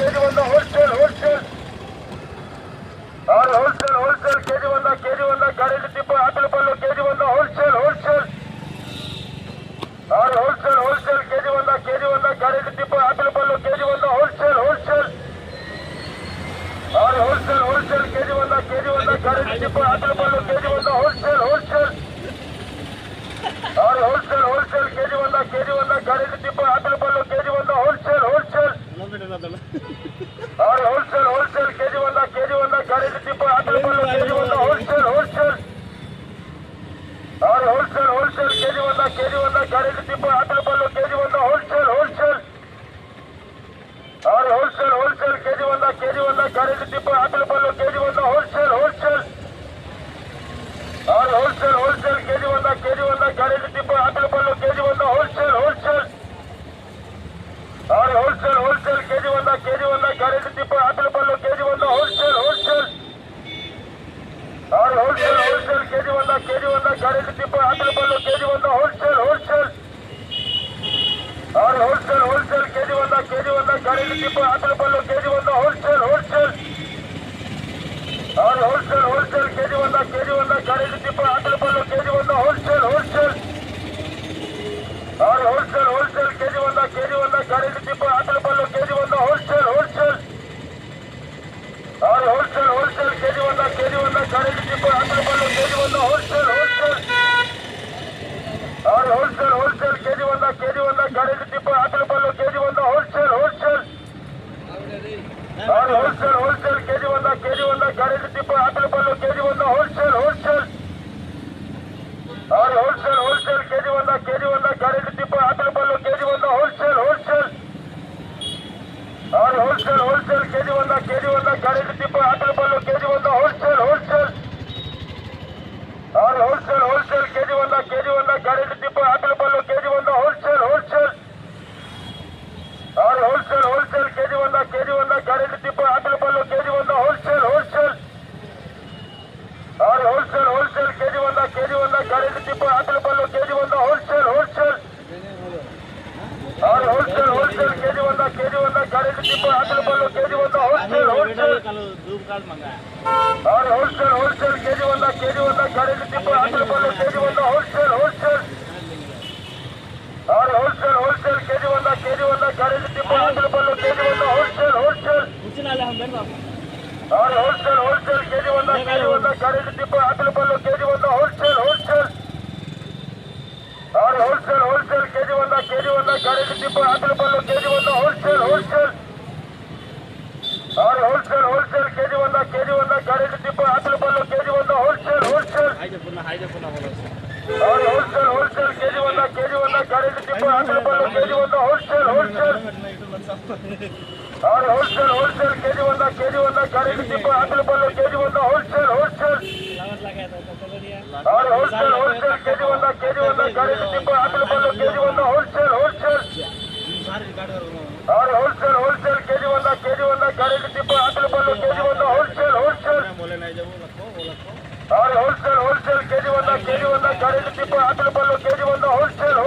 KG ಒಂದು wholesale KG ಒಂದು ಗಾಡಿ ತಿಪ್ಪ ಆಕಳು ಪಲ್ಲು ಕೆಜಿ ಒಂದು ಹೋಲ್ಸೇಲ್ ಕೆಜಿ ಒಂದು ಗಾಡಿ ತಿಪ್ಪ ಆಕಳು ಪಲ್ಲು ಕೆಜಿ ಒಂದು ಹೋಲ್ಸೇಲ್ ಕೆಜಿ ಒಂದು ಗಾಡಿ ತಿಪ್ಪ ಆಕಳು ಪಲ್ಲು ಕೆಜಿ ಒಂದು ಹೋಲ್ಸೇಲ್ ಕೆಜಿ ಒಂದು ಗಾಡಿ ತಿಪ್ಪ ಆಕಳು ಪಲ್ಲು ಕೆಜಿ ಒಂದು ಹೋಲ್ಸೇಲ್ ಕೆಜಿ ಒಂದು ಗಾಡಿ ತಿಪ್ಪ ಆಕಳು ಪಲ್ಲು ಕೆಜಿ ಒಂದು ಹೋಲ್ಸೇಲ್ ಕೆಜಿ ಒಂದು ಗಾಡಿ ತಿಪ್ಪ ಆಕಳು ಪಲ್ಲು ಕೆಜಿ ಒಂದು ಹೋಲ್ಸೇಲ್ ಕೆಜಿ ಒಂದು ಗಾಡಿ ತಿಪ್ಪ ಆಕಳು ಪಲ್ಲು ಕೆಜಿ ಒಂದು ಹೋಲ್ಸೇಲ್ ಕೆಜಿ ಒಂದು ಗಾಡಿ ತಿಪ್ಪ ಆಕಳು ಪಲ್ಲು ಕೆಜಿ ಒಂದು ಹೋಲ್ಸೇಲ್ ಕೆಜಿ ಒಂದು ಗಾಡಿ ತಿಪ್ಪ ಆಕಳು ಪಲ್ಲು ಕೆಜಿ ಒಂದು ಹೋಲ್ಸೇಲ್ ಕೆಜಿ ಒಂದು ಗಾಡಿ ತಿಪ್ಪ ಆಕಳು ಪಲ್ಲು ಕೆಜಿ ಒಂದು ಹೋಲ್ಸೇಲ್ ಕೆಜಿ ಒಂದು ಗಾಡಿ ತಿಪ್ಪ ಆಕಳು ಪಲ್ಲು ಕೆಜಿ ಒಂದು ಹೋಲ್ಸೇಲ್ ಕೆಜಿ ಒಂದು ಗಾಡಿ ತಿಪ್ಪ ಆಕಳು ಪಲ್ಲು ಕೆಜಿ ಒಂದು ಹೋಲ್ಸೇಲ್ ಕೆಜಿ ಒಂದು ಗಾಡಿ ತಿಪ್ಪ ಆಕಳು ಪಲ್ಲು ಕೆಜಿ ಒಂದು ಹೋಲ್ಸೇಲ್ ಕೆಜಿ ಒಂದು ಗಾಡಿ ತಿಪ್ಪ ಆಕಳು ಪಲ್ಲು ಕೆಜಿ ಒಂದು ಹೋಲ್ಸೇಲ್ ಕೆಜಿ ಒಂದು ಗಾಡಿ ತಿಪ್ಪ ಆಕಳು ಪಲ್ಲು ಕೆಜಿ ಒಂದು ಹೋಲ್ಸೇಲ್ ಕೆಜಿ ಒಂದು ಗಾಡಿ ತಿಪ್ಪ ಆಕಳು ಪಲ್ಲು ಕೆಜಿ ಒಂದು ಹೋಲ್ಸೇಲ್ ಕೆಜಿ ಒಂದು ಗಾಡಿ ತಿಪ್ಪ ಆಕಳು ಪಲ್ಲು ಕೆಜಿ ಒಂದು ಹೋಲ್ಸೇಲ್ ಕೆಜಿ ಒಂದು ಗಾಡಿ ತಿಪ್ಪ ಆಕಳು ಪಲ್ಲು ಕೆಜಿ ಒಂದು ಹೋಲ್ಸೇಲ್ ಕೆಜಿ ಒಂದು ಗಾಡಿ ತಿಪ್ಪ ಆಕಳು ಪಲ್ಲು ಕೆಜಿ ಒಂದು ಹೋಲ್ಸೇಲ್ ಕೆಜಿ ಒಂದು ಗಾಡಿ ತಿಪ್ಪ ಆಕಳು ಪಲ್ಲು ಕೆಜಿ ಒಂದು ಹೋಲ್ಸೇಲ್ ಕೆಜಿ ಒಂದು ಗಾಡಿ ತಿಪ್ಪ ಆಕಳು ಪಲ್ಲು ಕೆಜಿ ಒಂದು ಹೋಲ್ಸೇಲ್ ಕೆಜಿ ಒಂದು ಗಾಡಿ ತಿಪ್ಪ ಆಕಳು ಪಲ್ಲು ಕೆಜಿ ಒಂದು ಹೋಲ್ಸೇಲ್ ಕೆಜಿ ಒಂದು ಗಾಡಿ ತಿಪ್ಪ ಆಕಳು ಪಲ್ಲು ಕೆಜಿ ಒಂದು ಹೋಲ್ಸೇಲ್ ಕೆಜಿ ಒಂದು ಗಾಡಿ ತಿಪ್ಪ ಆಕಳು ಪಲ್ಲು ಕೆಜಿ ಒಂದು ಹೋಲ್ಸೇಲ್ ಕೆಜಿ ಒಂದು ಗಾಡಿ ತಿಪ್ಪ ಆಕಳು ಪಲ್ಲು ಕೆಜಿ ಒಂದು ಹೋಲ್ಸೇಲ್ ಕೆಜಿ ಒಂದು ಗಾಡಿ ತಿಪ್ಪ ಆಕಳು ಪಲ್ಲು ಕೆಜಿ ಒಂದು ಹೋಲ್ಸೇಲ್ ಕೆಜಿ ಒಂದು ಗಾಡಿ ತಿಪ್ಪ ಆಕಳು ಪಲ್ಲು ಕೆಜಿ ಒಂದು ಹೋಲ್ಸೇಲ್ ಕೆಜಿ ಒಂದು ಗಾಡಿ ತಿಪ್ಪ ಆಕಳು ಪಲ್ಲು ಕೆಜಿ ಒಂದು ಹೋಲ್ಸೇಲ್ ಕೆಜಿ ಒಂದು ಗಾಡಿ ತಿಪ್ಪ ಆಕಳು ಪಲ್ಲು ಕೆಜಿ ಒಂದು ಹೋಲ್ಸೇಲ್ ಕೆಜಿ ಒಂದು ಗಾಡಿ ತಿಪ್ಪ ಆಕಳು ಪಲ್ಲು ಕೆಜಿ ಒಂದು ಹೋಲ್ಸೇಲ್ ಕೆಜಿ ಒಂದು ಗಾಡಿ ತಿಪ್ಪ ಆಕಳು ಪಲ್ಲು ಕೆಜಿ ಒಂದು ಹೋಲ್ಸೇಲ್ ಕೆಜಿ ಒಂದು ಗಾಡಿ ತಿಪ್ಪ ಆಕಳು ಪಲ್ಲು ಕೆಜಿ ಒಂದು ಹೋಲ್ಸೇಲ್ ಕೆಜಿ ಒಂದು ಗಾಡಿ ತಿಪ್ಪ ಆಕಳು ಪಲ್ಲು ಕೆಜಿ ಒಂದು ಹೋಲ್ಸೇಲ್ ಕೆಜಿ ಒಂದು ಗಾಡಿ ತಿಪ್ಪ ಆಕಳು ಪಲ್ಲು ಕೆಜಿ ಒಂದು ಹೋಲ್ಸೇಲ್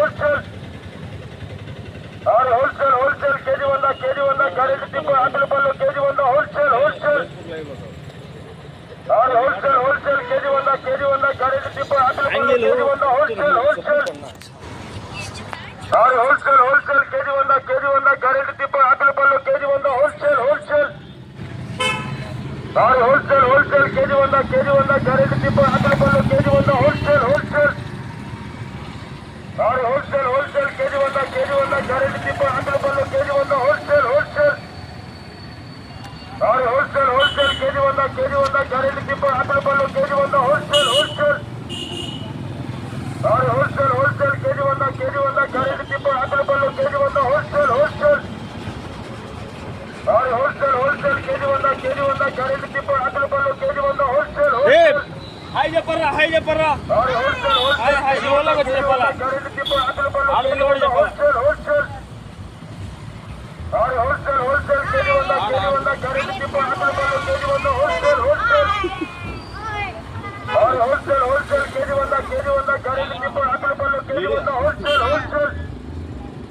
ಕೆಜಿ ಒಂದು ಗಾಡಿ ತಿಪ್ಪ ಆಕಳು ಪಲ್ಲು ಕೆಜಿ ಒಂದು ಹೋಲ್ಸೇಲ್ ಕೆಜಿ ಒಂದು ಗಾಡಿ ತಿಪ್ಪ ಆಕಳು ಪಲ್ಲು ಕೆಜಿ ಒಂದು ಹೋಲ್ಸೇಲ್ ಕೆಜಿ ಒಂದು ಗಾಡಿ ತಿಪ್ಪ ಆಕಳು ಪಲ್ಲು ಕೆಜಿ ಒಂದು ಹೋಲ್ಸೇಲ್ ಕೆಜಿ ಒಂದು ಗಾಡಿ ತಿಪ್ಪ ಆಕಳು ಪಲ್ಲು ಕೆಜಿ ಒಂದು ಹೋಲ್ಸೇಲ್ ಕೆಜಿ ಒಂದು ಗಾಡಿ ತಿಪ್ಪ ಆಕಳು ಪಲ್ಲು ಕೆಜಿ ಒಂದು ಹೋಲ್ಸೇಲ್ ಕೆಜಿ ಒಂದು ಗಾಡಿ ತಿಪ್ಪ ಆಕಳು ಪಲ್ಲು ಕೆಜಿ ಒಂದು wholesale Hai je parah, hai je parah. Hai bola ke je parah. Alu ni bola je parah. Wholesale KG ಒಂದು ಗಾಡಿ ತಿಪ್ಪ ಆಕಳು ಪಲ್ಲು ಕೆಜಿ ಒಂದು ಹೋಲ್ಸೇಲ್ ಕೆಜಿ ಒಂದು ಗಾಡಿ ತಿಪ್ಪ ಆಕಳು ಪಲ್ಲು ಕೆಜಿ ಒಂದು ಹೋಲ್ಸೇಲ್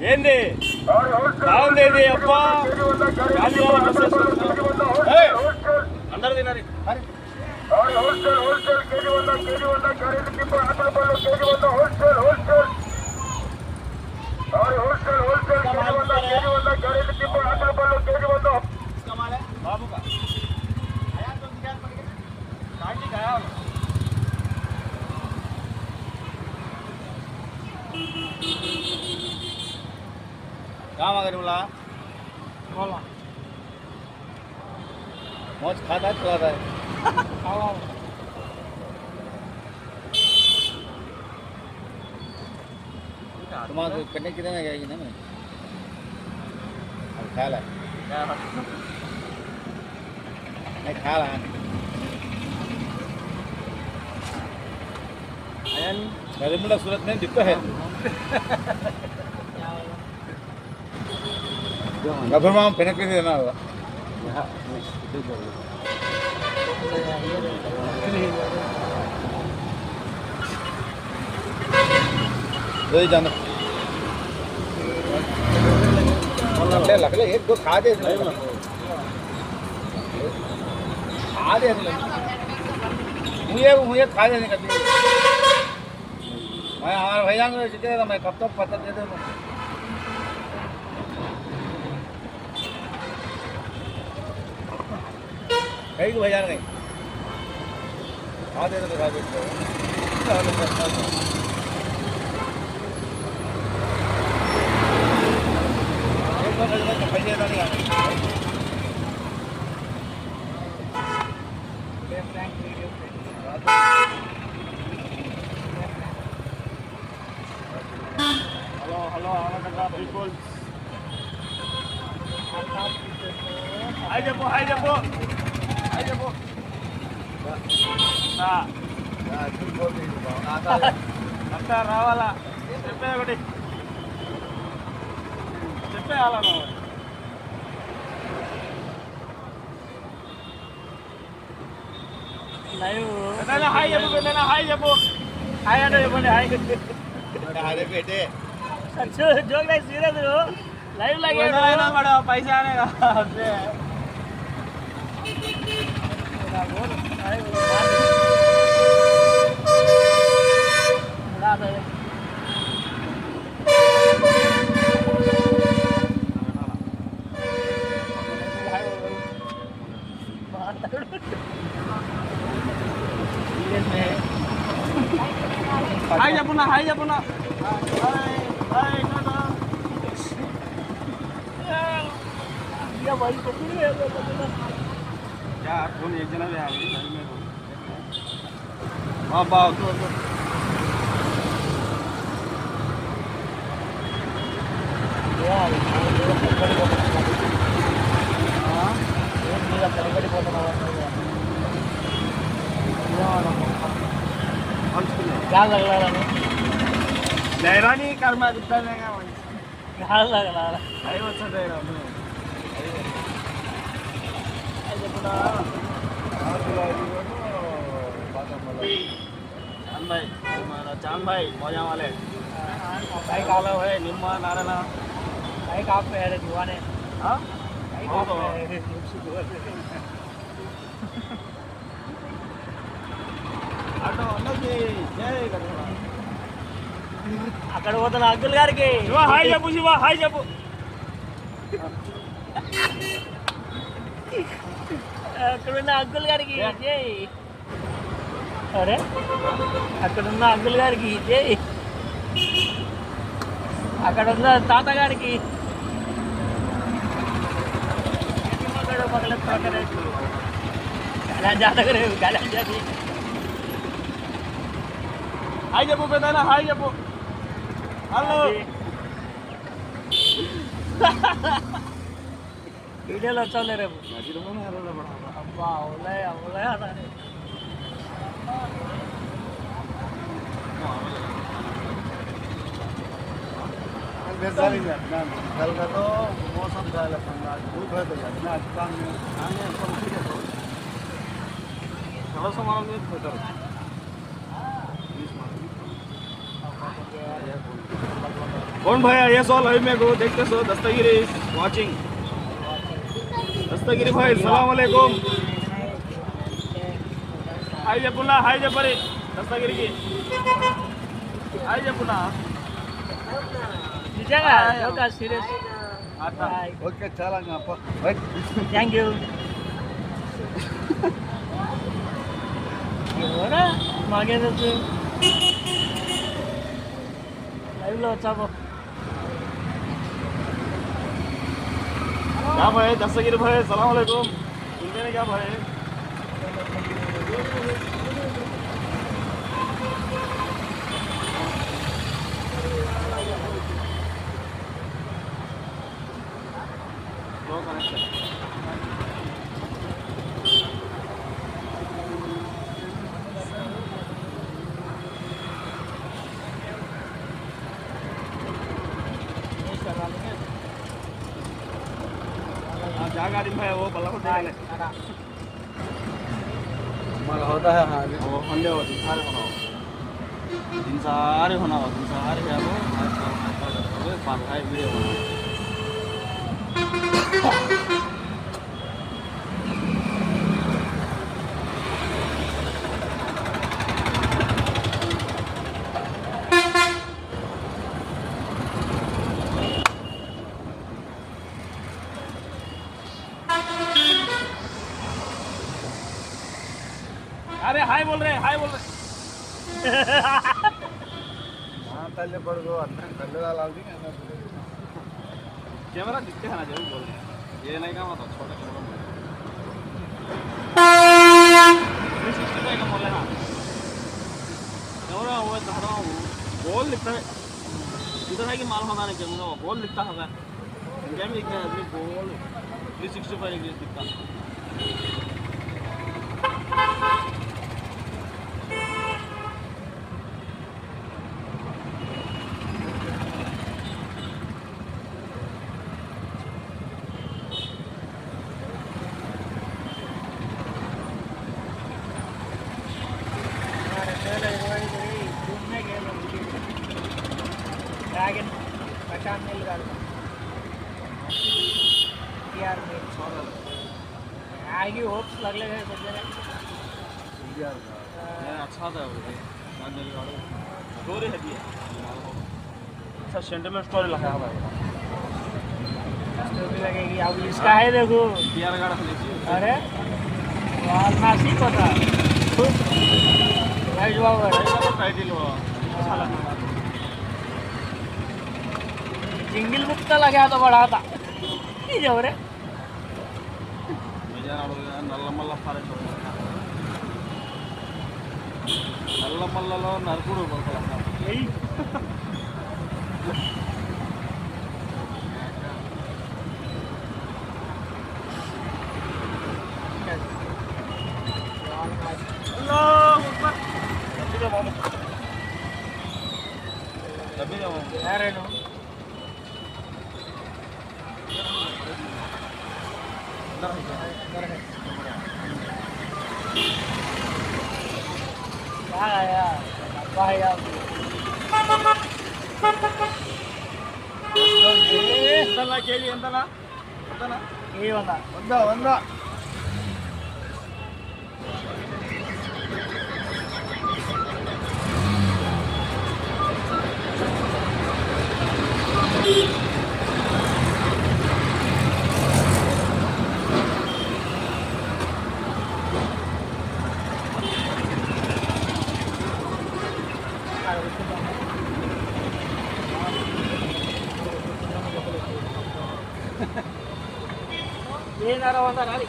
Endi. और होलसेल ಬಾಂದೆ ಇದೆ ಅಪ್ಪ केजी ಒಂದ गाड़ी ಯಾರು टिप्पो ಬಸ್ केजी ಒಂದ ಏಯ್ होलसेल ಅಂದರ್ ದಿನ ರೀ और होलसेल केजी ಒಂದ गाड़ी टिप्पो आटल बल्लो केजी ಒಂದ होलसेल और होलसेल केजी ಒಂದ गाड़ी टिप्पो आटल बल्लो केजी ಒಂದ बाबू का आया तो क्या पड़ गया काटी गया क्या मांग रहे बोला बोला मौज खाता है चलाता है तुम्हारा करने कितने में जाएगी ना मैं ख्याल है नहीं खा रहा नरेंद्र सूरत में दिखता है गफर माम फेंक के देना होगा दो ही जाना लगले एक दो खा दे आधे मुझे खा देने का मैं हमारे भैया को सीखे था मैं कब तक पता दे दूँ कहीं को भैया नहीं खा देने तो खा देते पैसे नहीं आने Hello, people. Hai Japo. Nah. Nata ravala. Cepe godi. Cepe ala no. Live. Benana hai Japo. Hai ada boleh hai. Ada bete. अच्छा जोक नहीं सीरियस हो लाइव लगे ना बड़ा पैसा आने का से ना बोल आए बड़ा दे हाय जापुना भाई पकड़ है क्या कौन एक जना भी आ गई हां बाव तो यार हां एक मेरा कड़ी बोलना क्या लग रहा है लहरानी कर्मा दिखता रहेगा क्या लग रहा है आई वो अच्छा रहेगा चांद भाई मौजा वाले बाइक आलो है निम्मा नारायण बाइक आप पे है दीवाने हाँ ఆటో అన్నది జై కట్టురా అక్కడ పోతున్న అంకుల్ గారికి శివ హాయ్ చెప్పు అక్కడున్న అంకుల్ గారికి జై అరే అక్కడున్న అంకుల్ గారికి జై అక్కడున్న తాతగారికి హాయ్ చెప్పు పెద్దనా హాయ్ చెప్పు హలో వీడియోలో వచ్చాలే రేపు అబ్బా అవులే कल का तो मौसम का धूप है तो इतना अच्छा थोड़ा सा मालूम नहीं बेटर कौन भैया ये सो लाइव में को देखते सो दस्तगिरी वाचिंग दस्तगिरी भाई सलाम अलैकुम हाय जपुना हाय जपरी दस्तगिरी की हाय जपुना నిజంగా ఒక సీరియస్ ఓకే చాలా అప్ప థ్యాంక్ యూ ఎవరా మాకే తెలుసు లైవ్లో వచ్చాము क्या भाई दस्तगिरी भाई सलाम अलैकुम बोलते हैं क्या भाई लो कनेक्शन जागा दिन भाई वो बल्ला को देख ले मला होता है हाँ वो हंडे हो दिन सारे होना हो दिन सारे है वो पास है वीडियो बना अरे हाय बोल रहे तल्ले पड़ गो तल्ले वाला आदमी कैमरा दिखते हैं ना जरूर बोल रहे ये नहीं का मतलब छोटा छोटा 365 का बोल लेना कैमरा वो दिखा हूँ गोल लिखता है इधर है कि माल होना नहीं कैमरा गोल लिखता है इंडिया में लिखता है गोल 365 इंग्लिश दिखता है ड्रैगन प्रशांत नील गाరు यार में आगे होप्स लगले है सब जगह अच्छा था वो स्टोरी है दिया अच्छा सेंटिमेंट स्टोरी लगा हुआ है स्टोरी लगेगी अब इसका है देखो बिहार गाड़ा से अरे वालनासी को था राइट बाबा टाइटल हुआ अच्छा लगा जिंगल बुक तो लगा तो बड़ा था ये जो रे నల్లమల్ల ఫారెస్ట్ నల్లమల్లలో నరకుడు यार కేజీ ఎంతనా ये वाला వందా వందా ये नारा वाला नारी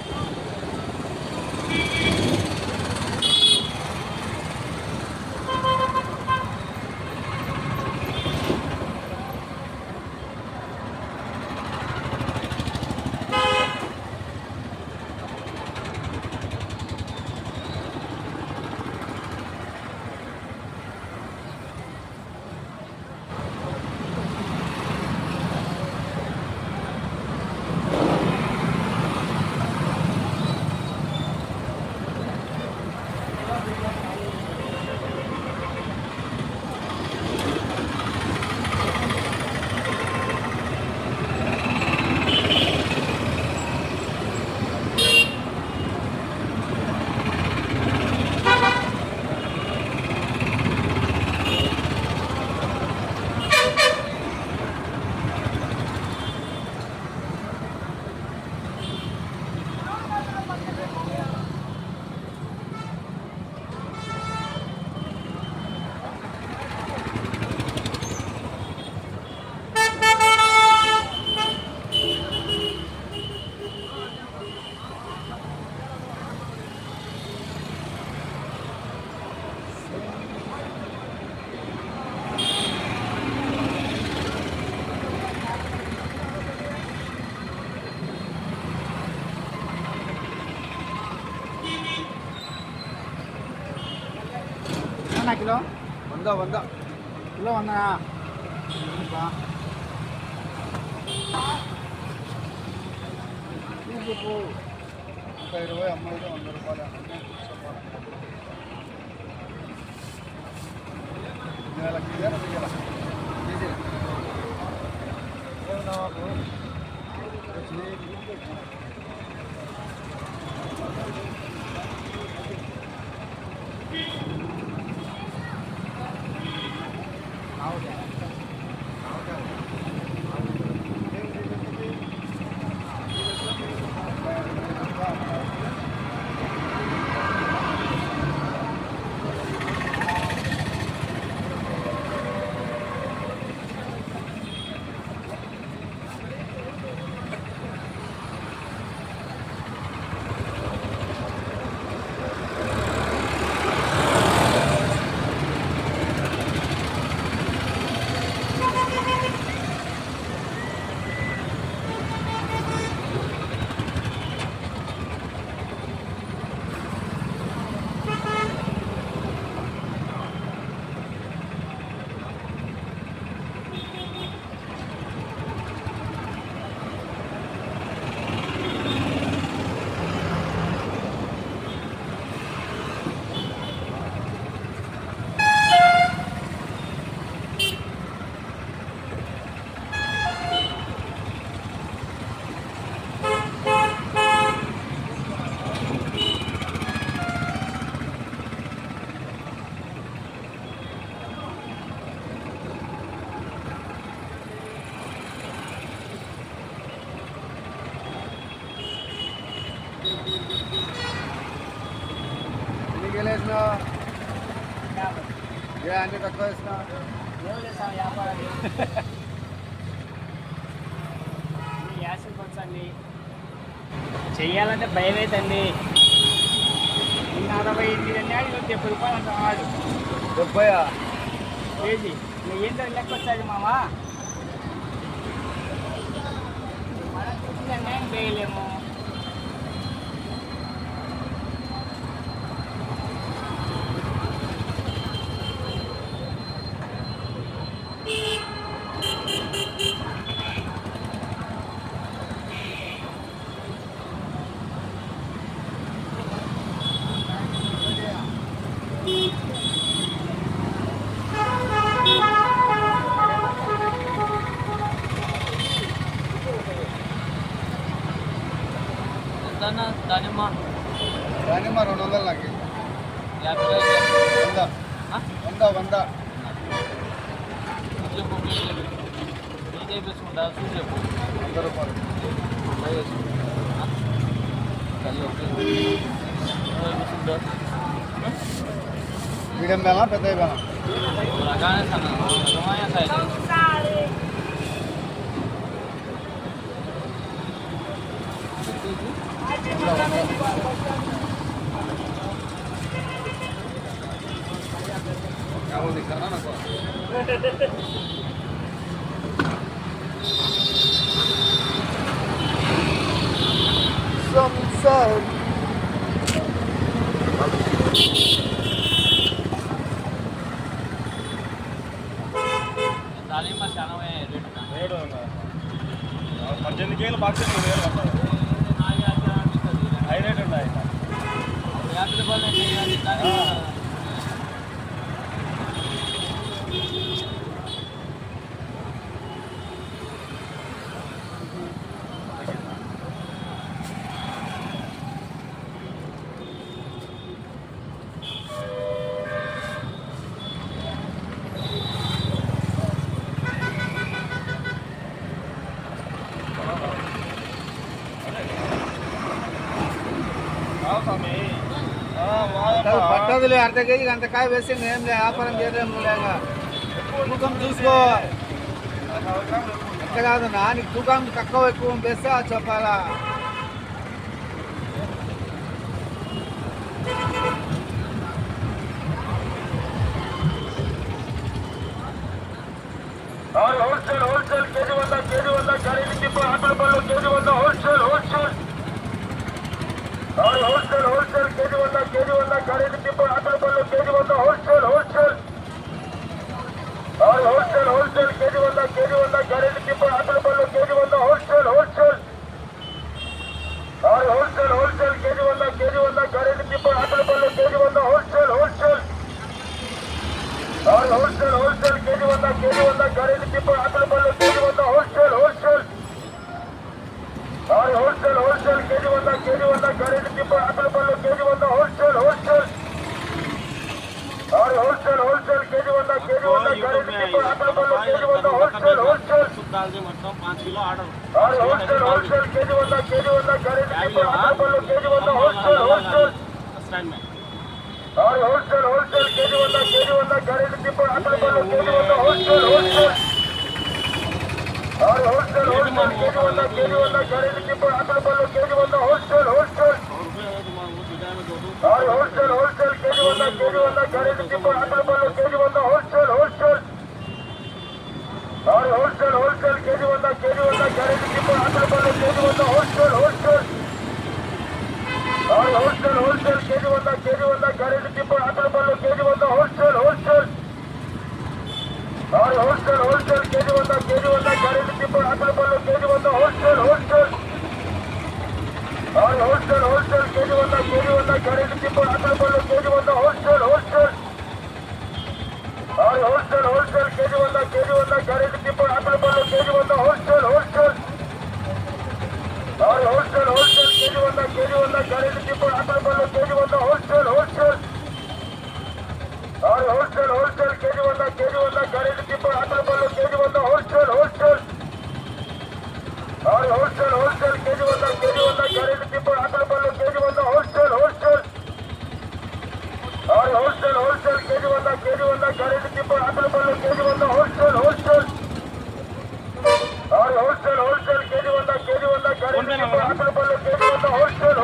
ಕಿಲೋ 100 ಕಿಲೋ 100 20 అమ్మాయిలు 100 రూపాయలు అన్ని తక్కువ వేసిన వ్యాపారం యాసిడ్ పంచండి చెయ్యాలంటే భయం అవుతుంది 48 అన్నాడు 70 రూపాయలు అంటున్నాడు 70 కేజీ ఏంటో లెక్క వచ్చాది మామా మనం చూసి అన్యాయం చేయలేము దానిమ్మ 200 నాకు 100 చేపించుకుంటా చూసి చెప్పు 100 రూపాయలు మీడియం బేనా పెద్ద బేనా రకానే సన్న क्या वो दिखा ना को संसार దానిమ్మ చాలా రేటు ఉందా 18 కేజీలు బాక్స్ హై రేట్ ఉన్నాయి 50 రూపాయలు పట్టదులే అర్ధ కేజీకి అంత కాయ వేసి ఏం లే వ్యాపారం చేయలేము లేక తూకం చూసుకో అంత కాదన్నా నీకు తూకం తక్కువ ఎక్కువ వేస్తే అది చెప్పాలా होलसेल केजी वंदा खरीदी की हाथ पर केजी वंदा होलसेल और होलसेल केजी वंदा खरीदी की हाथ पर केजी वंदा होलसेल ಹೋಲ್ಸೇಲ್ ಕೆಜಿ ಒಂದ ಗ್ಯಾರಂಟಿ ಟಿಪ್ಪ ಆಕಳ ಪಲ್ಲು ಕೆಜಿ ಒಂದ ಹೋಲ್ಸೇಲ್ ಕೆಜಿ ಒಂದ ಗ್ಯಾರಂಟಿ ಟಿಪ್ಪ ಆಕಳ ಪಲ್ಲು ಕೆಜಿ ಒಂದ ಹೋಲ್ಸೇಲ್ ಕೆಜಿ ಒಂದ ಗ್ಯಾರಂಟಿ ಟಿಪ್ಪ ಆಕಳ ಪಲ್ಲು ಕೆಜಿ ಒಂದ ಹೋಲ್ಸೇಲ್ ಕೆಜಿ ಒಂದ ಗ್ಯಾರಂಟಿ ಟಿಪ್ಪ ಆಕಳ ಪಲ್ಲು ಕೆಜಿ ಒಂದ ಹೋಲ್ಸೇಲ್ ಕೆಜಿ ಒಂದ ಗ್ಯಾರಂಟಿ ಟಿಪ್ಪ ಆಕಳ ಪಲ್ಲು ಕೆಜಿ ಒಂದ ಹೋಲ್ಸೇಲ್ మొత్తం 5 కిలో ఆర్డర్ होलसेल केजी वंदा गारेंटी टिप्पा आकल पल्लू केजी वंदा होलसेल स्टैंड में और होलसेल केजी वंदा गारेंटी टिप्पा आकल पल्लू केजी वंदा होलसेल और होलसेल केजी वंदा गारेंटी टिप्पा आकल पल्लू केजी वंदा होलसेल और होलसेल केजी वंदा गारेंटी टिप्पा आकल पल्लू केजी वंदा होलसेल और होलसेल केजी वंदा गारेंटी टिप्पा आकल पल्लू केजी वंदा होलसेल और होलसेल केजी वंदा गारेंटी टिप्पा आकल पल्लू केजी वंदा होलसेल और होलसेल केजी वंदा गारेंटी टिप्पा आकल पल्लू केजी वंदा होलसेल और होलसेल केजी वंदा गारेंटी टिप्पा आकल पल्लू केजी वंदा होलसेल और होलसेल केजी वंदा गारेंटी टिप्पा आकल पल्लू केजी वंदा होलसेल और होलसेल केजी वंदा गारेंटी टिप्पा आकल पल्लू केजी वंदा होलसेल और होलसेल केजी वंदा गारेंटी टिप्पा आकल पल्लू केजी वंदा होलसेल और होलसेल केजी वंदा गारेंटी टिप्पा आकल पल्लू केजी वंदा होलसेल और होलसेल केजी वंदा गारेंटी टिप्पा आकल पल्लू केजी वंदा होलसेल और होलसेल केजी वंदा गारेंटी टिप्पा आकल पल्लू केजी वंदा होलसेल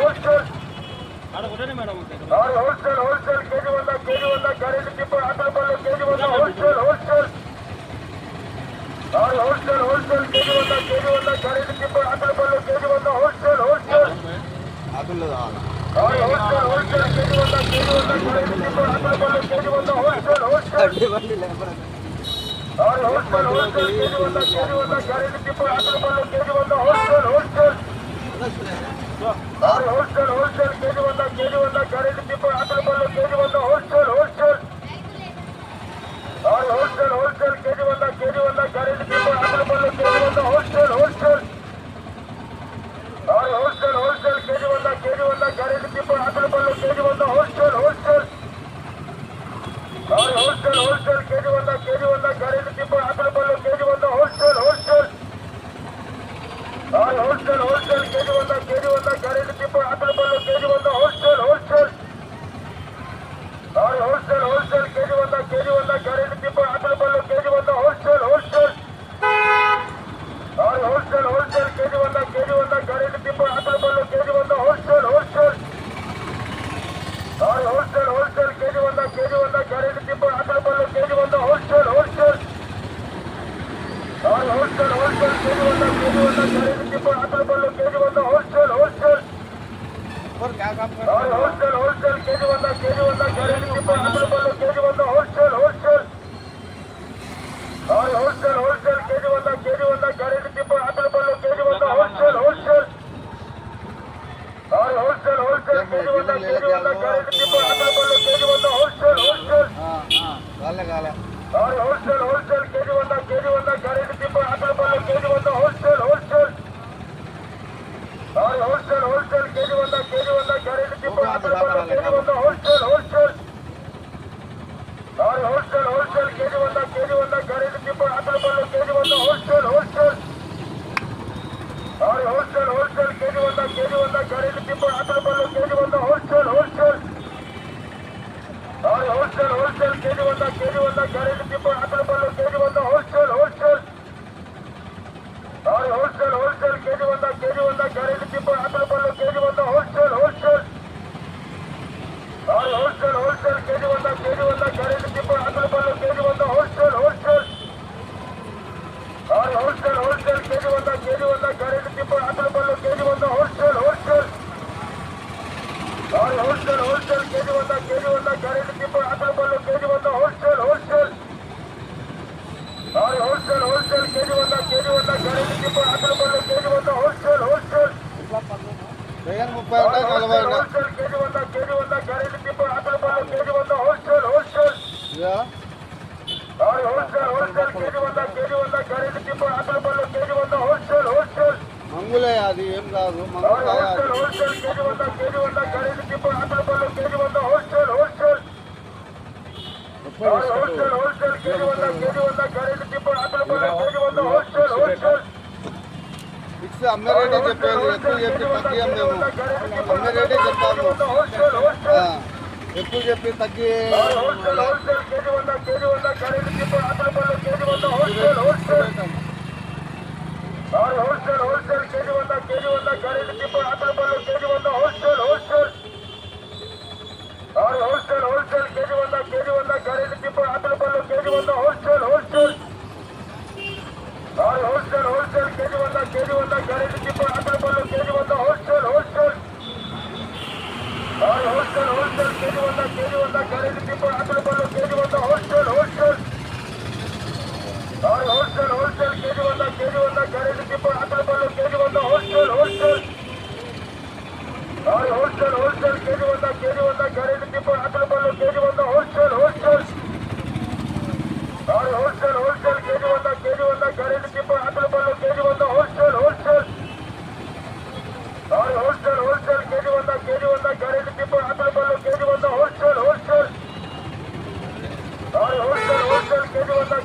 ఆడ కొట్టండి మేడం और होलसेल केजी वंदा गारेंटी टिप्पा आकल पल्लू केजी वंदा होलसेल और होलसेल केजी वंदा गारेंटी टिप्पा आकल पल्लू केजी वंदा होलसेल అదుల్లో కావాలా और होलसेल केजी वंदा गारेंटी टिप्पा आकल पल्लू केजी वंदा होलसेल అడ్డి బండి లేపరా और होलसेल केजी वंदा गारेंटी टिप्पा आकल पल्लू केजी वंदा होलसेल और होलसेल केजी वंदा गारेंटी टिप्पा आकल पल्लू केजी वंदा होलसेल और होलसेल केजी वंदा गारेंटी टिप्पा आकल पल्लू केजी वंदा होलसेल और होलसेल केजी वंदा गारेंटी टिप्पा आकल पल्लू केजी वंदा होलसेल और होलसेल केजी वंदा गारेंटी टिप्पा आकल पल्लू केजी वंदा होलसेल और होलसेल केजी वंदा गारेंटी टिप्पा आकल पल्लू केजी वंदा होलसेल और होलसेल केजी वंदा गारेंटी टिप्पा आकल पल्लू केजी वंदा होलसेल और होलसेल केजी वंदा गारेंटी टिप्पा आकल पल्लू केजी वंदा होलसेल और होलसेल केजी वंदा गारेंटी टिप्पा आकल पल्लू केजी वंदा होलसेल और होलसेल केजी वंदा गारेंटी टिप्पा आकल पल्लू केजी वंदा होलसेल और क्या काम कर और होलसेल केजी वंदा गारेंटी टिप्पा आकल पल्लू केजी वंदा होलसेल और होलसेल केजी वंदा गारेंटी टिप्पा आकल पल्लू केजी वंदा होलसेल और होलसेल केजी वंदा गारेंटी टिप्पा आकल पल्लू केजी वंदा होलसेल వాళ్ళే కాలే और होलसेल केजी वंदा गारेंटी टिप्पा आकल पल्लू केजी वंदा होलसेल और होलसेल केजी वंदा गारेंटी टिप्पा आकल पल्लू केजी वंदा होलसेल और होलसेल केजी वंदा गारेंटी टिप्पा आकल पल्लू केजी वंदा होलसेल और होलसेल केजी वंदा गारेंटी टिप्पा आकल पल्लू केजी वंदा होलसेल और होलसेल केजी वंदा गारेंटी टिप्पा आकल पल्लू केजी वंदा होलसेल और होलसेल केजी वंदा गारेंटी टिप्पा आकल पल्लू केजी वंदा होलसेल और होलसेल केजी वंदा गारेंटी टिप्पा आकल पल्लू केजी वंदा होलसेल और होलसेल केजी वंदा गारेंटी टिप्पा आकल पल्लू केजी वंदा होलसेल और होलसेल केजी वंदा गारेंटी टिप्पा आकल पल्लू केजी वंदा होलसेल और ಬೇಗನೆ 30 ఉంటే 40 ఉంటే ಹೋಲ್ಸೇಲ್ ಕೆಜಿ ಒಂದ ಗ್ಯಾರಂಟಿ ದೀಪ ಆಕಳ ಪಾಲು ಕೆಜಿ ಒಂದ ಹೋಲ್ಸೇಲ್ ఇక ಹೋಲ್ಸೇಲ್ ಕೆಜಿ ಒಂದ ಗ್ಯಾರಂಟಿ ದೀಪ ಆಕಳ ಪಾಲು ಕೆಜಿ ಒಂದ ಹೋಲ್ಸೇಲ್ మంగులే అది ఏం కాదు మంగులే అది ಹೋಲ್ಸೇಲ್ ಕೆಜಿ ಒಂದ ಗ್ಯಾರಂಟಿ ದೀಪ ಆಕಳ ಪಾಲು ಕೆಜಿ ಒಂದ ಹೋಲ್ಸೇಲ್ ಹೋಲ್ಸೇಲ್ ಕೆಜಿ ಒಂದ ಗ್ಯಾರಂಟಿ ದೀಪ ಆಕಳ ಪಾಲು ಕೆಜಿ ಒಂದ ಹೋಲ್ಸೇಲ್ ఫిక్స్ అమ్మే రేటే చెప్పేది ఎక్కువ చెప్పి తగ్గియం మేము అమ్మే రేటే చెప్తాము ఎక్కువ చెప్పి తగ్గి ಕೆಜಿ ಒಂದ ಗ್ಯಾರಂಟಿ ದೀಪ ಆಕಳ ಪಾಲು ಕೆಜಿ ಒಂದ ಹೋಲ್ಸೇಲ್ ಕೆಜಿ ಒಂದ ಗ್ಯಾರಂಟಿ ದೀಪ ಆಕಳ ಪಾಲು ಕೆಜಿ ಒಂದ ಹೋಲ್ಸೇಲ್ ಕೆಜಿ ಒಂದ ಗ್ಯಾರಂಟಿ ದೀಪ ಆಕಳ ಪಾಲು ಕೆಜಿ ಒಂದ ಹೋಲ್ಸೇಲ್ ಕೆಜಿ ಒಂದ ಗ್ಯಾರಂಟಿ ದೀಪ ಆಕಳ ಪಾಲು ಕೆಜಿ ಒಂದ ಹೋಲ್ಸೇಲ್ ಕೆಜಿ ಒಂದ ಗ್ಯಾರಂಟಿ ದೀಪ ಆಕಳ ಪಾಲು ಕೆಜಿ ಒಂದ ಹೋಲ್ಸೇಲ್ ಕೆಜಿ ಒಂದ ಗ್ಯಾರಂಟಿ ದೀಪ ಆಕಳ ಪಾಲು ಕೆಜಿ ಒಂದ ಹೋಲ್ಸೇಲ್ ಕೆಜಿ ಒಂದ ಗ್ಯಾರಂಟಿ ದೀಪ ಆಕಳ ಪಾಲು ಕೆಜಿ ಒಂದ ಹೋಲ್ಸೇಲ್ ಕೆಜಿ ಒಂದ ಗ್ಯಾರಂಟಿ ದೀಪ ಆಕಳ ಪಾಲು ಕೆಜಿ ಒಂದ ಹೋಲ್ಸೇಲ್ ಕೆಜಿ ಒಂದ ಗ್ಯಾರಂಟಿ ದೀಪ ಆಕಳ ಪಾಲು ಕೆಜಿ ಒಂದ ಹೋಲ್ಸೇಲ್ ಕೆಜಿ ಒಂದ ಗ್ಯಾರಂಟಿ ದೀಪ ಆಕಳ ಪಾಲು ಕೆಜಿ ಒಂದ ಹೋಲ್ಸೇಲ್ ಕೆಜಿ ಒಂದ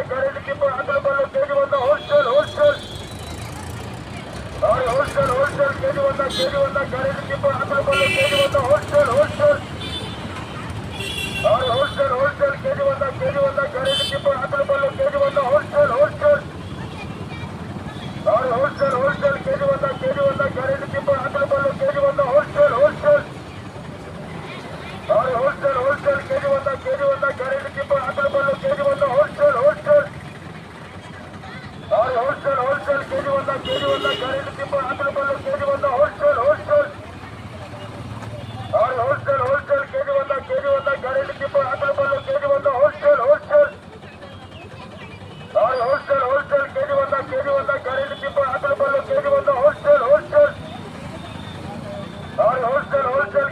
ಗ್ಯಾರಂಟಿ ದೀಪ ಆಕಳ ಪಾಲು ಕೆಜಿ ಒಂದ ಹೋಲ್ಸೇಲ್ ಕೆಜಿ ಒಂದ ಗ್ಯಾರಂಟಿ ದೀಪ ಆಕಳ ಪಾಲು ಕೆಜಿ ಒಂದ ಹೋಲ್ಸೇಲ್ ಕೆಜಿ ಒಂದ ಗ್ಯಾರಂಟಿ ದೀಪ ಆಕಳ ಪಾಲು ಕೆಜಿ ಒಂದ ಹೋಲ್ಸೇಲ್ ಕೆಜಿ ಒಂದ ಗ್ಯಾರಂಟಿ ದೀಪ ಆಕಳ ಪಾಲು ಕೆಜಿ ಒಂದ ಹೋಲ್ಸೇಲ್ ಕೆಜಿ ಒಂದ ಗ್ಯಾರಂಟಿ ದೀಪ ಆಕಳ ಪಾಲು ಕೆಜಿ ಒಂದ ಹೋಲ್ಸೇಲ್ ಕೆಜಿ ಒಂದ ಗ್ಯಾರಂಟಿ ದೀಪ ಆಕಳ ಪಾಲು ಕೆಜಿ ಒಂದ ಹೋಲ್ಸೇಲ್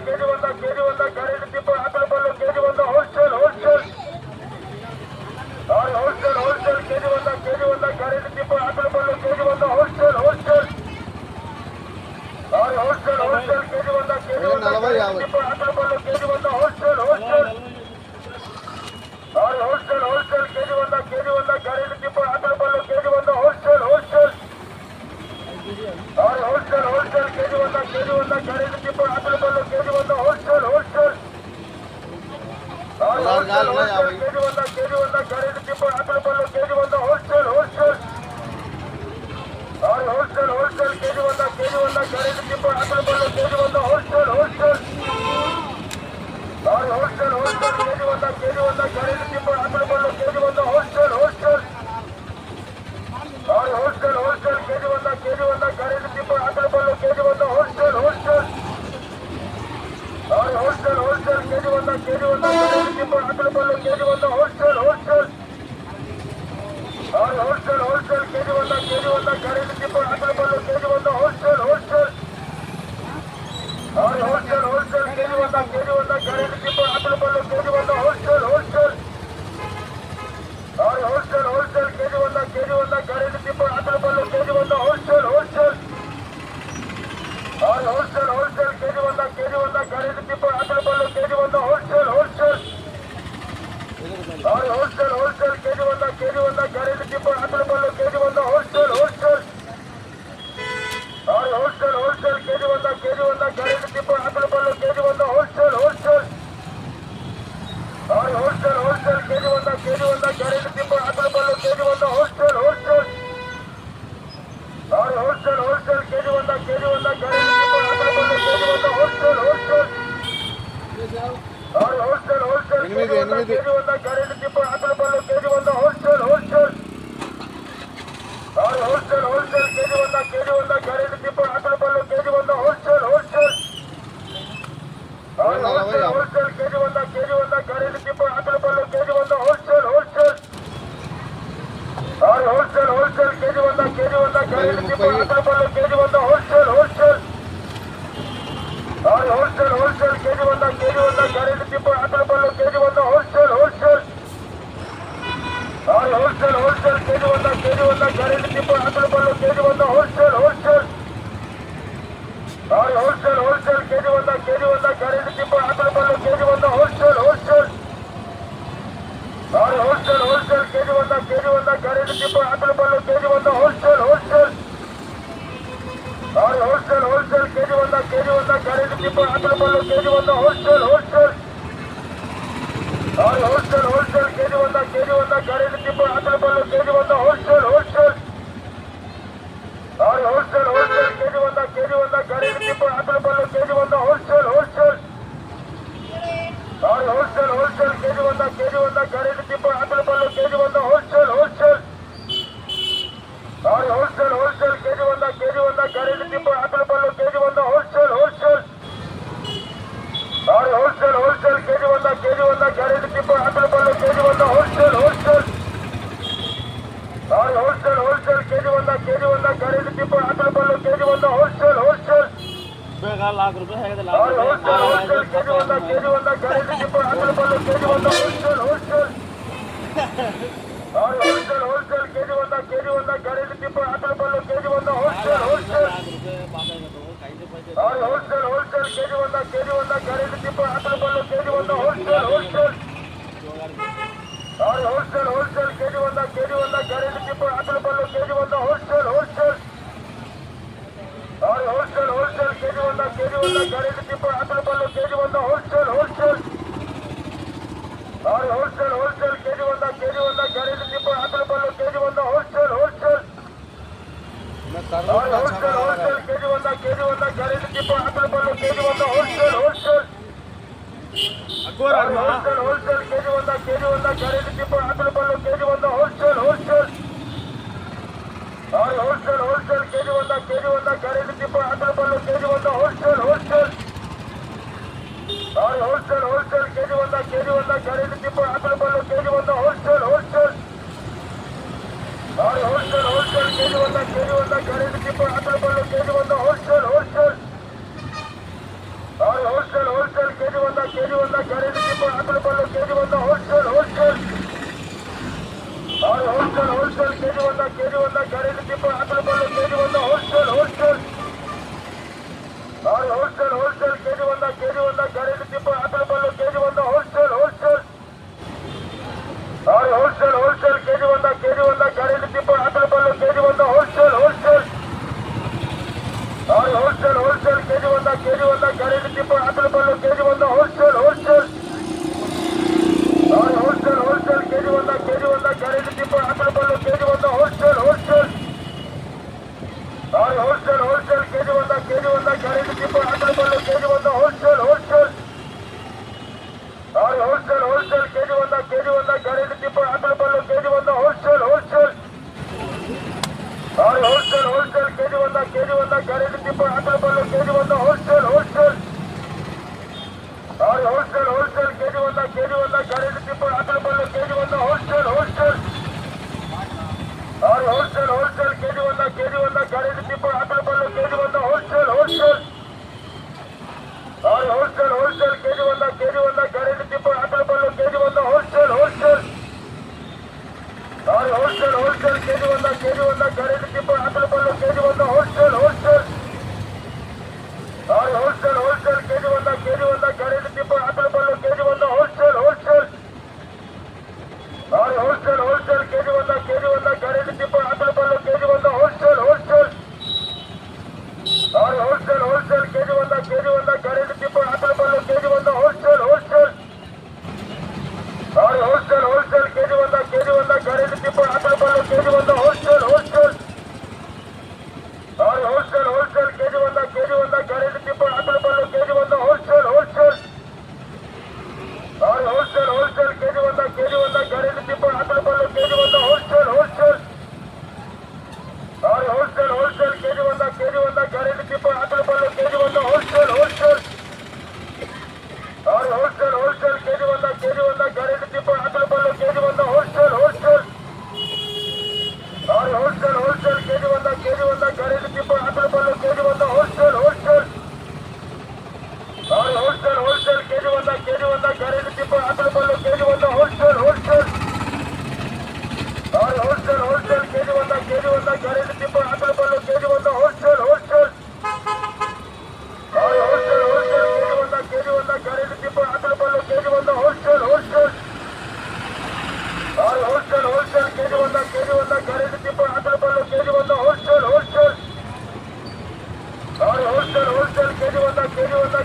ಕೆಜಿ ಒಂದ ಗ್ಯಾರಂಟಿ ದೀಪ ಆಕಳ ಪಾಲು ಕೆಜಿ ಒಂದ ಹೋಲ್ಸೇಲ್ ಕೆಜಿ ಒಂದ ಗ್ಯಾರಂಟಿ ದೀಪ ಆಕಳ ಪಾಲು ಕೆಜಿ ಒಂದ ಹೋಲ್ಸೇಲ್ ಕೆಜಿ ಒಂದ ಗ್ಯಾರಂಟಿ ದೀಪ ಆಕಳ ಪಾಲು ಕೆಜಿ ಒಂದ ಹೋಲ್ಸೇಲ್ ಕೆಜಿ ಒಂದ ದೀಪ ಆಕಳ ಪಾಲು ಕೆಜಿ ಒಂದ ಹೋಲ್ಸೇಲ್ ಕೆಜಿ ಒಂದ ಗ್ಯಾರಂಟಿ ದೀಪ ಆಕಳ ಪಾಲು ಕೆಜಿ ಒಂದ ಹೋಲ್ಸೇಲ್ ಕೆಜಿ ಒಂದ ಗ್ಯಾರಂಟಿ ದೀಪ ಆಕಳ ಪಾಲು ಕೆಜಿ ಒಂದ ಹೋಲ್ಸೇಲ್ ಕೆಜಿ ಒಂದ ಗ್ಯಾರಂಟಿ ದೀಪ ಆಕಳ ಪಾಲು ಕೆಜಿ ಒಂದ ಹೋಲ್ಸೇಲ್ ಕೆಜಿ ಒಂದ ಗ್ಯಾರಂಟಿ ದೀಪ ಆಕಳ ಪಾಲು ಕೆಜಿ ಒಂದ ಹೋಲ್ಸೇಲ್ ಕೆಜಿ ಒಂದ ಗ್ಯಾರಂಟಿ ದೀಪ ಆಕಳ ಪಾಲು ಕೆಜಿ ಒಂದ ಹೋಲ್ಸೇಲ್ ಕೆಜಿ ಒಂದ ಗ್ಯಾರಂಟಿ ದೀಪ ಆಕಳ ಪಾಲು ಕೆಜಿ ಒಂದ ಹೋಲ್ಸೇಲ್ ಕೆಜಿ ಒಂದ ಗ್ಯಾರಂಟಿ ದೀಪ ಆಕಳ ಪಾಲು ಕೆಜಿ ಒಂದ ಹೋಲ್ಸೇಲ್ ಕೆಜಿ ಒಂದ ಗ್ಯಾರಂಟಿ ದೀಪ ಆಕಳ ಪಾಲು ಕೆಜಿ ಒಂದ ಹೋಲ್ಸೇಲ್ ಕೆಜಿ ಒಂದ ಗ್ಯಾರಂಟಿ ದೀಪ ಆಕಳ ಪಾಲು ಕೆಜಿ ಒಂದ ಹೋಲ್ಸೇಲ್ ಕೆಜಿ ಒಂದ ಗ್ಯಾರಂಟಿ ದೀಪ ಆಕಳ ಪಾಲು ಕೆಜಿ ಒಂದ ಹೋಲ್ಸೇಲ್ ಕೆಜಿ ಒಂದ ಗ್ಯಾರಂಟಿ ದೀಪ ಆಕಳ ಪಾಲು ಕೆಜಿ ಒಂದ ಹೋಲ್ಸೇಲ್ ಕೆಜಿ ಒಂದ ಗ್ಯಾರಂಟಿ ದೀಪ ಆಕಳ ಪಾಲು ಕೆಜಿ ಒಂದ ಹೋಲ್ಸೇಲ್ ಕೆಜಿ ಒಂದ ಗ್ಯಾರಂಟಿ ದೀಪ ಆಕಳ ಪಾಲು ಕೆಜಿ ಒಂದ ಹೋಲ್ಸೇಲ್ ಕೆಜಿ ಒಂದ ಗ್ಯಾರಂಟಿ ದೀಪ ಆಕಳ ಪಾಲು ಕೆಜಿ ಒಂದ ಹೋಲ್ಸೇಲ್ ಕೆಜಿ ಒಂದ ಗ್ಯಾರಂಟಿ ದೀಪ ಆಕಳ ಪಾಲು ಕೆಜಿ ಒಂದ ಹೋಲ್ಸೇಲ್ ಕೆಜಿ ಒಂದ ಗ್ಯಾರಂಟಿ ದೀಪ ಆಕಳ ಪಾಲು ಕೆಜಿ ಒಂದ ಹೋಲ್ಸೇಲ್ ಕೆಜಿ ಒಂದ ಗ್ಯಾರಂಟಿ ದೀಪ ಆಕಳ ಪಾಲು ಕೆಜಿ ಒಂದ ಹೋಲ್ಸೇಲ್ ಕೆಜಿ ಒಂದ ಗ್ಯಾರಂಟಿ ದೀಪ ಆಕಳ ಪಾಲು ಕೆಜಿ ಒಂದ ಹೋಲ್ಸೇಲ್ ಕೆಜಿ ಒಂದ ಗ್ಯಾರಂಟಿ ದೀಪ ಆಕಳ ಪಾಲು ಕೆಜಿ ಒಂದ ಹೋಲ್ಸೇಲ್ ಹೋಲ್ಸೇಲ್ ಕೆಜಿ ಒಂದ ಗ್ಯಾರಂಟಿ ಟಿಪ್ಪು ಆಕಳು ಬಲ್ಲು ಕೆಜಿ ಒಂದ ಹೋಲ್ಸೇಲ್ ಹೋಲ್ಸೇಲ್ ಕೆಜಿ ಒಂದ ಗ್ಯಾರಂಟಿ ಟಿಪ್ಪು ಆಕಳು ಬಲ್ಲು ಕೆಜಿ ಒಂದ ಹೋಲ್ಸೇಲ್ ಹೋಲ್ಸೇಲ್ ಕೆಜಿ ಒಂದ ಗ್ಯಾರಂಟಿ ಟಿಪ್ಪು ಆಕಳು ಬಲ್ಲು ಕೆಜಿ ಒಂದ ಹೋಲ್ಸೇಲ್ ಹೋಲ್ಸೇಲ್ ಕೆಜಿ ಒಂದ ಗ್ಯಾರಂಟಿ ಟಿಪ್ಪು ಆಕಳು ಬಲ್ಲು ಕೆಜಿ ಒಂದ ಹೋಲ್ಸೇಲ್ ಹೋಲ್ಸೇಲ್ ಕೆಜಿ ಒಂದ ಗ್ಯಾರಂಟಿ ಟಿಪ್ಪು ಆಕಳು ಬಲ್ಲು ಕೆಜಿ ಒಂದ ಹೋಲ್ಸೇಲ್ ಹೋಲ್ಸೇಲ್ ಕೆಜಿ ಒಂದ ಗ್ಯಾರಂಟಿ ಟಿಪ್ಪು ಆಕಳು ಬಲ್ಲು ಕೆಜಿ ಒಂದ ಹೋಲ್ಸೇಲ್ ಹೋಲ್ಸೇಲ್ ಕೆಜಿ ಒಂದ ಗ್ಯಾರಂಟಿ ಟಿಪ್ಪು ಆಕಳು ಬಲ್ಲು ಕೆಜಿ ಒಂದ ಹೋಲ್ಸೇಲ್ ಹೋಲ್ಸೇಲ್ ಕೆಜಿ ಒಂದ ಗ್ಯಾರಂಟಿ ಟಿಪ್ಪು ಆಕಳು ಬಲ್ಲು ಕೆಜಿ ಒಂದ ಹೋಲ್ಸೇಲ್ ಹೋಲ್ಸೇಲ್ ಕೆಜಿ ಒಂದ ಗ್ಯಾರಂಟಿ ಟಿಪ್ಪು ಆಕಳು ಬಲ್ಲು ಕೆಜಿ ಒಂದ ಹೋಲ್ಸೇಲ್ ಹೋಲ್ಸೇಲ್ ಬೇಗ ₹1,00,000 ಹೇಗಿದೆ ಕೆಜಿ ಒಂದ ಗ್ಯಾರಂಟಿ ಟಿಪ್ಪು ಆಕಳು ಬಲ್ಲು ಕೆಜಿ ಒಂದ ಹೋಲ್ಸೇಲ್ ಹೋಲ್ಸೇಲ್ ಕೆಜಿ ಒಂದ ಗ್ಯಾರಂಟಿ ಟಿಪ್ಪು ಆಕಳು ಬಲ್ಲು ಕೆಜಿ ಒಂದ ಹೋಲ್ಸೇಲ್ ಹೋಲ್ಸೇಲ್ ಕೆಜಿ ಒಂದ ಗ್ಯಾರಂಟಿ ಟಿಪ್ಪು ಆಕಳು ಬಲ್ಲು ಕೆಜಿ ಒಂದ ಹೋಲ್ಸೇಲ್ ಹೋಲ್ಸೇಲ್ ಕೆಜಿ ಒಂದ ಗ್ಯಾರಂಟಿ ಟಿಪ್ಪು ಆಕಳು ಬಲ್ಲು ಕೆಜಿ ಒಂದ ಹೋಲ್ಸೇಲ್ ಹೋಲ್ಸೇಲ್ ಕೆಜಿ ಒಂದ ಗ್ಯಾರಂಟಿ ಟಿಪ್ಪು ಆಕಳು ಬಲ್ಲು ಕೆಜಿ ಒಂದ ಹೋಲ್ಸೇಲ್ ಹೋಲ್ಸೇಲ್ ಕೆಜಿ ಒಂದ ಗ್ಯಾರಂಟಿ ಟಿಪ್ಪು ಆಕಳು ಬಲ್ಲು ಕೆಜಿ ಒಂದ ಹೋಲ್ಸೇಲ್ ಹೋಲ್ಸೇಲ್ ಕೆಜಿ ಒಂದ ಗ್ಯಾರಂಟಿ ಟಿಪ್ಪು ಆಕಳು ಬಲ್ಲು ಕೆಜಿ ಒಂದ ಹೋಲ್ಸೇಲ್ ಹೋಲ್ಸೇಲ್ ಕೆಜಿ ಒಂದ ಗ್ಯಾರಂಟಿ ಟಿಪ್ಪು ಆಕಳು ಬಲ್ಲು ಕೆಜಿ ಒಂದ ಹೋಲ್ಸೇಲ್ ಹೋಲ್ಸೇಲ್ ಕೆಜಿ ಒಂದ ಗ್ಯಾರಂಟಿ ಟಿಪ್ಪು ಆಕಳು ಬಲ್ಲು ಕೆಜಿ ಒಂದ ಹೋಲ್ಸೇಲ್ ಹೋಲ್ಸೇಲ್ ಕೆಜಿ ಒಂದ ಗ್ಯಾರಂಟಿ ಟಿಪ್ಪು ಆಕಳು ಬಲ್ಲು ಕೆಜಿ ಒಂದ ಹೋಲ್ಸೇಲ್ ಹೋಲ್ಸೇಲ್ ಕೆಜಿ ಒಂದ ಗ್ಯಾರಂಟಿ ಟಿಪ್ಪು ಆಕಳು ಬಲ್ಲು ಕೆಜಿ ಒಂದ ಹೋಲ್ಸೇಲ್ ಹೋಲ್ಸೇಲ್ ಕೆಜಿ ಒಂದ ಗ್ಯಾರಂಟಿ ಟಿಪ್ಪು ಆಕಳು ಬಲ್ಲು ಕೆಜಿ ಒಂದ ಹೋಲ್ಸೇಲ್ ಹೋಲ್ಸೇಲ್ ಕೆಜಿ ಒಂದ ಗ್ಯಾರಂಟಿ ಟಿಪ್ಪು ಆಕಳು ಬಲ್ಲು ಕೆಜಿ ಒಂದ ಹೋಲ್ಸೇಲ್ ಹೋಲ್ಸೇಲ್ ಕೆಜಿ ಒಂದ ಗ್ಯಾರಂಟಿ ಟಿಪ್ಪು ಆಕಳು ಬಲ್ಲು ಕೆಜಿ ಒಂದ ಹೋಲ್ಸೇಲ್ ಹೋಲ್ಸೇಲ್ ಕೆಜಿ ಒಂದ ಗ್ಯಾರಂಟಿ ಟಿಪ್ಪು ಆಕಳು ಬಲ್ಲು ಕೆಜಿ ಒಂದ ಹೋಲ್ಸೇಲ್ ಹೋಲ್ಸೇಲ್ ಕೆಜಿ ಒಂದ ಗ್ಯಾರಂಟಿ ಟಿಪ್ಪು ಆಕಳು ಬಲ್ಲು ಕೆಜಿ ಒಂದ ಹೋಲ್ಸೇಲ್ ಹೋಲ್ಸೇಲ್ ಕೆಜಿ ಒಂದ ಗ್ಯಾರಂಟಿ ಟಿಪ್ಪು ಆಕಳು ಬಲ್ಲು ಕೆಜಿ ಒಂದ ಹೋಲ್ಸೇಲ್ ಹೋಲ್ಸೇಲ್ ಕೆಜಿ ಒಂದ ಗ್ಯಾರಂಟಿ ಟಿಪ್ಪು ಆಕಳು ಬಲ್ಲು ಕೆಜಿ ಒಂದ ಹೋಲ್ಸೇಲ್ ಹೋಲ್ಸೇಲ್ ಕೆಜಿ ಒಂದ ಗ್ಯಾರಂಟಿ ಟಿಪ್ಪು ಆಕಳು ಬಲ್ಲು ಕೆಜಿ ಒಂದ ಹೋಲ್ಸೇಲ್ ಹೋಲ್ಸೇಲ್ ಕೆಜಿ ಒಂದ ಗ್ಯಾರಂಟಿ ಟಿಪ್ಪು ಆಕಳು ಬಲ್ಲು ಕೆಜಿ ಒಂದ ಹೋಲ್ಸೇಲ್ ಹೋಲ್ಸೇಲ್ ಕೆಜಿ ಒಂದ ಗ್ಯಾರಂಟಿ ಟಿಪ್ಪು ಆಕಳು ಬಲ್ಲು ಕೆಜಿ ಒಂದ ಹೋಲ್ಸೇಲ್ ಹೋಲ್ಸೇಲ್ ಕೆಜಿ ಒಂದ ಗ್ಯಾರಂಟಿ ಟಿಪ್ಪು ಆಕಳು ಬಲ್ಲು ಕೆಜಿ ಒಂದ ಹೋಲ್ಸೇಲ್ ಹೋಲ್ಸೇಲ್ ಕೆಜಿ ಒಂದ ಗ್ಯಾರಂಟಿ ಟಿಪ್ಪು ಆಕಳು ಬಲ್ಲು ಕೆಜಿ ಒಂದ ಹೋಲ್ಸೇಲ್ ಹೋಲ್ಸೇಲ್ ಕೆಜಿ ಒಂದ ಗ್ಯಾರಂಟಿ ಟಿಪ್ಪು ಆಕಳು ಬಲ್ಲು ಕೆಜಿ ಒಂದ ಹೋಲ್ಸೇಲ್ ಹೋಲ್ಸೇಲ್ ಕೆಜಿ ಒಂದ ಗ್ಯಾರಂಟಿ ಟಿಪ್ಪು ಆಕಳು ಬಲ್ಲು ಕೆಜಿ ಒಂದ ಹೋಲ್ಸೇಲ್ ಹೋಲ್ಸೇಲ್ ಕೆಜಿ ಒಂದ ಗ್ಯಾರಂಟಿ ಟಿಪ್ಪು ಆಕಳು ಬಲ್ಲು ಕೆಜಿ ಒಂದ ಹೋಲ್ಸೇಲ್ ಹೋಲ್ಸೇಲ್ ಕೆಜಿ ಒಂದ ಗ್ಯಾರಂಟಿ ಟಿಪ್ಪು ಆಕಳು ಬಲ್ಲು ಕೆಜಿ ಒಂದ ಹೋಲ್ಸೇಲ್ ಹೋಲ್ಸೇಲ್ ಕೆಜಿ ಒಂದ ಗ್ಯಾರಂಟಿ ಟಿಪ್ಪು ಆಕಳು ಬಲ್ಲು ಕೆಜಿ ಒಂದ ಹೋಲ್ಸೇಲ್ ಹೋಲ್ಸೇಲ್ ಕೆಜಿ ಒಂದ ಗ್ಯಾರಂಟಿ ಟಿಪ್ಪು ಆಕಳು ಬಲ್ಲು ಕೆಜಿ ಒಂದ ಹೋಲ್ಸೇಲ್ ಹೋಲ್ಸೇಲ್ ಕೆಜಿ ಒಂದ ಗ್ಯಾರಂಟಿ ಟಿಪ್ಪು ಆಕಳು ಬಲ್ಲು ಕೆಜಿ ಒಂದ ಹೋಲ್ಸೇಲ್ ಹೋಲ್ಸೇಲ್ ಕೆಜಿ ಒಂದ ಗ್ಯಾರಂಟಿ ಟಿಪ್ಪು ಆಕಳು ಬಲ್ಲು ಕೆಜಿ ಒಂದ ಹೋಲ್ಸೇಲ್ ಹೋಲ್ಸೇಲ್ ಹೋಲ್ಸೇಲ್ ಕೆಜಿ ಒಂದ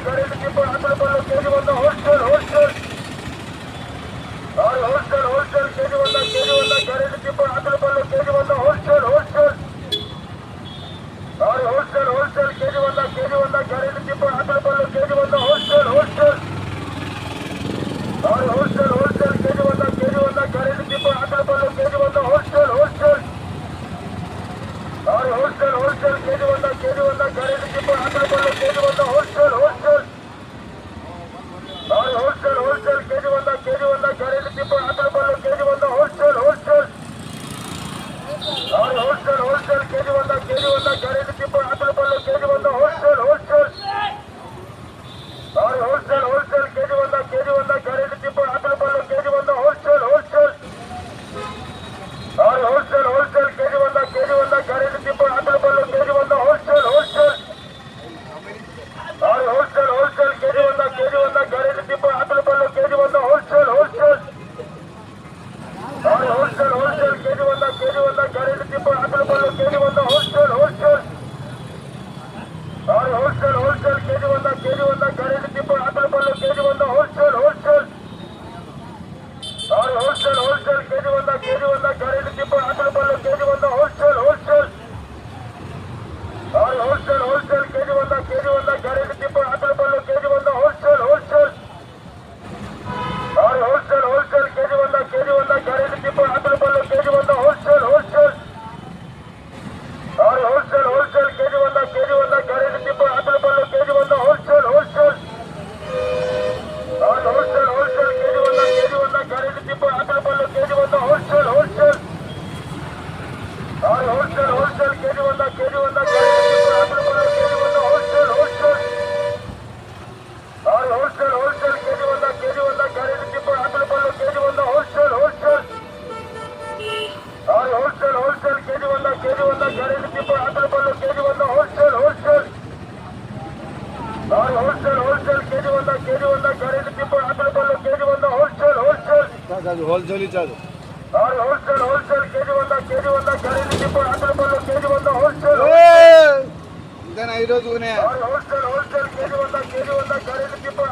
ಕರೆಂಟ್ ಟಿಪ್ಪು ಹಾಕಲು ಬರಲು ಕೆಜಿ ಒಂದ ಹೋಲ್ಸೇಲ್ ಹೋಲ್ಸೇಲ್ ಕೆಜಿ ಒಂದ ಕರೆಂಟ್ ಟಿಪ್ಪು ಹಾಕಲು ಬರಲು ಕೆಜಿ ಒಂದ ಹೋಲ್ಸೇಲ್ ಹೋಲ್ಸೇಲ್ ಕೆಜಿ ಒಂದ ಕರೆಂಟ್ ಟಿಪ್ಪು ಹಾಕಲು ಬರಲು ಕೆಜಿ ಒಂದ ಹೋಲ್ಸೇಲ್ ಹೋಲ್ಸೇಲ್ ಕೆಜಿ ಒಂದ ಕರೆಂಟ್ ಟಿಪ್ಪು ಹಾಕಲು ಬರಲು ಕೆಜಿ ಒಂದ ಹೋಲ್ಸೇಲ್ ಹೋಲ್ಸೇಲ್ ಕೆಜಿ ಒಂದ ಕರೆಂಟ್ ಟಿಪ್ಪು ಹಾಕಲು ಬರಲು ಕೆಜಿ ಒಂದ ಹೋಲ್ಸೇಲ್ ಹೋಲ್ಸೇಲ್ ಕೆಜಿ ಒಂದ ಕರೆಂಟ್ ಟಿಪ್ಪು ಹಾಕಲು ಬರಲು ಕೆಜಿ ಒಂದ ಹೋಲ್ಸೇಲ್ ಹೋಲ್ಸೇಲ್ ಕೆಜಿ ಒಂದ ಕರೆಂಟ್ ಟಿಪ್ಪು ಹಾಕಲು ಬರಲು ಕೆಜಿ ಒಂದ ಹೋಲ್ಸೇಲ್ ಹೋಲ್ಸೇಲ್ ಕೆಜಿ ಒಂದ ಕರೆಂಟ್ ಟಿಪ್ಪು ಹಾಕಲು ಬರಲು ಕೆಜಿ ಒಂದ ಹೋಲ್ಸೇಲ್ ಹೋಲ್ಸೇಲ್ ಕೆಜಿ ಒಂದ ಕರೆಂಟ್ ಟಿಪ್ಪು ಹಾಕಲು ಬರಲು ಕೆಜಿ ಒಂದ ಹೋಲ್ಸೇಲ್ ಹೋಲ್ಸೇಲ್ ಕೆಜಿ ಒಂದ ಕರೆಂಟ್ ಟಿಪ್ಪು ಹಾಕಲು ಬರಲು ಕೆಜಿ ಒಂದ ಹೋಲ್ಸೇಲ್ ಹೋಲ್ಸೇಲ್ ಕೆಜಿ ಒಂದ ಕರೆಂಟ್ ಟಿಪ್ಪು ಹಾಕಲು ಬರಲು ಕೆಜಿ ಒಂದ ಹೋಲ್ಸೇಲ್ ಹೋಲ್ಸೇಲ್ ಕೆಜಿ ಒಂದ ಕರೆಂಟ್ ಟಿಪ್ಪು ಹಾಕಲು ಬರಲು ಕೆಜಿ ಒಂದ ಹೋಲ್ಸೇಲ್ ಹೋಲ್ಸೇಲ್ ಕೆಜಿ ಒಂದ ಕರೆಂಟ್ ಟಿಪ್ಪು ಹಾಕಲು ಬರಲು ಕೆಜಿ ಒಂದ ಹೋಲ್ಸೇಲ್ ಹೋಲ್ಸೇಲ್ ಕೆಜಿ ಒಂದ ಕರೆಂಟ್ ಟಿಪ್ಪು ಹಾಕಲು ಬರಲು ಕೆಜಿ ಒಂದ ಹೋಲ್ಸೇಲ್ ಹೋಲ್ಸೇಲ್ ಕೆಜಿ ಒಂದ ಕರೆಂಟ್ ಟಿಪ್ಪು ಹಾಕಲು ಬರಲು ಕೆಜಿ ಒಂದ ಹೋಲ್ಸೇಲ್ ಹೋಲ್ಸೇಲ್ ಕೆಜಿ ಒಂದ ಕರೆಂಟ್ ಟಿಪ್ಪು ಹಾಕಲು ಬರಲು ಕೆಜಿ ಒಂದ ಹೋಲ್ಸೇಲ್ ಹೋಲ್ಸೇಲ್ ಕೆಜಿ ಒಂದ ಕರೆಂಟ್ ಟಿಪ್ಪು ಹಾಕಲು ಬರಲು ಕೆಜಿ ಒಂದ ಹೋಲ್ಸೇಲ್ ಹೋಲ್ಸೇಲ್ ಕೆಜಿ ಒಂದ ಕರೆಂಟ್ ಟಿಪ್ಪು ಹಾಕಲು ಬರಲು ಕೆಜಿ ಒಂದ ಹೋಲ್ಸೇಲ್ ಹೋಲ್ಸೇಲ್ ಕೆಜಿ ಒಂದ ಕರೆಂಟ್ ಟಿಪ್ಪು ಹಾಕಲು ಬರಲು ಕೆಜಿ ಒಂದ ಹೋಲ್ಸೇಲ್ ಹೋಲ್ಸೇಲ್ ಕೆಜಿ ಒಂದ ಕರೆಂಟ್ ಟಿಪ್ಪು ಹಾಕಲು ಬರಲು ಕೆಜಿ ಒಂದ ಹೋಲ್ಸೇಲ್ ಹೋಲ್ಸೇಲ್ ಕೆಜಿ ಒಂದ ಕರೆಂಟ್ ಟಿಪ್ಪು ಹಾಕಲು ಬರಲು ಕೆಜಿ ಒಂದ ಹೋಲ್ಸೇಲ್ ಹೋಲ್ಸೇಲ್ ಹೋಲ್ಸೇಲ್ ಚಾಲು ಕೆಜಿ ಒಂದ ಕರೆಂಟ್ ಟಿಪ್ಪು ಹಾಕಲು ಬರಲು ಕೆಜಿ ಒಂದ ಹೋಲ್ಸೇಲ್ ಇದೇನಾ ಇರೋದು ಕೆಜಿ ಒಂದ ಕರೆಂಟ್ ಟಿಪ್ಪು